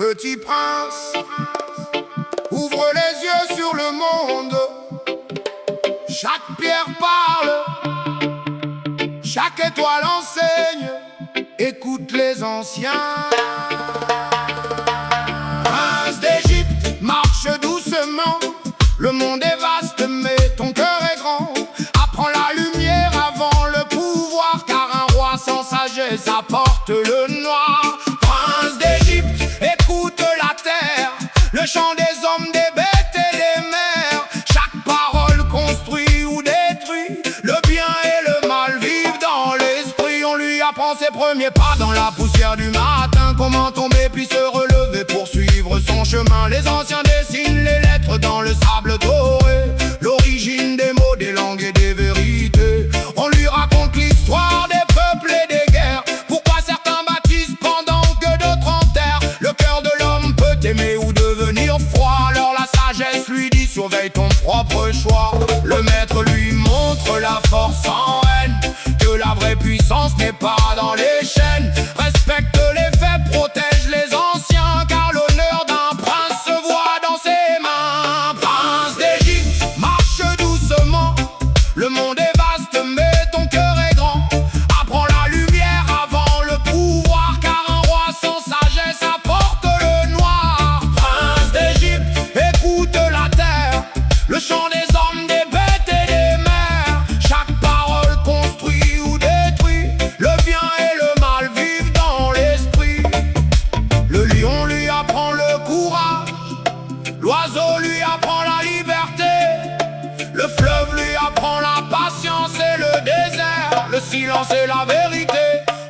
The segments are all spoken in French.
Petit prince, ouvre les yeux sur le monde. Chaque pierre parle, chaque étoile enseigne. Écoute les anciens. Prince d'Égypte, marche doucement. Le monde est vaste mais ton cœur est grand. Apprends la lumière avant le pouvoir, car un roi sans sagesse apporte le noir. Prince d'Égypte, écoute la terre, le chant des hommes, des bêtes et des mers. Chaque parole construit ou détruit, le bien et le mal vivent dans l'esprit. On lui apprend ses premiers pas dans la poussière du matin, comment tomber puis se relever pour suivre son chemin. Les anciens dessinent les lettres dans le sable doré, l'origine des mots, des langues et des vérités. On lui raconte l'histoire des peuples et des guerres, pourquoi certains baptisent pendant que d'autres enterrent. Le cœur de l'homme peut aimer ou devenir froid, alors la sagesse lui dit surveille ton propre choix. Le maître lui montre la force en haine, que la vraie puissance n'est pas dans les chaînes. Respecte les faits, protège les anciens, car l'honneur d'un prince se voit dans ses mains. Prince d'Égypte, marche doucement, le monde est vaste mais ton cœur est grand. Apprends la lumière avant le pouvoir, car un roi sans sagesse apporte le noir. Prince d'Égypte, écoute la terre, le chant des hommes, des bêtes et des mers. Chaque parole construit ou détruit, le bien et le mal vivent dans l'esprit. Le lion lui apprend le courage, l'oiseau lui apprend la liberté, le fleuve lui apprend la patience et le désert, le silence et la vérité.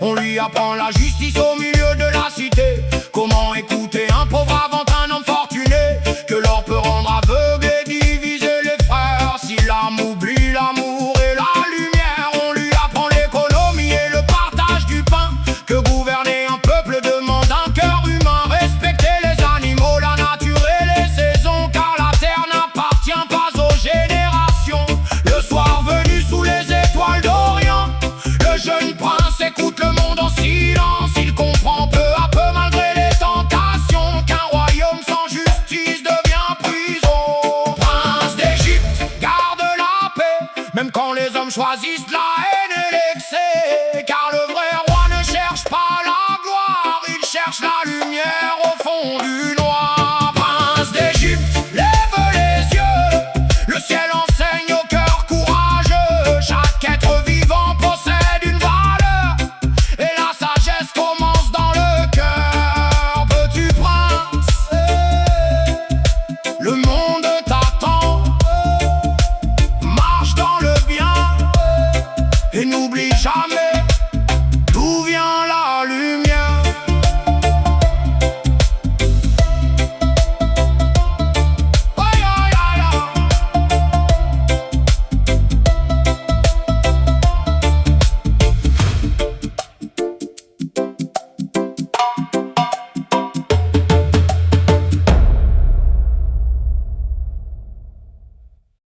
On lui apprend la justice au milieu de la cité, comment écouter un pauvre avant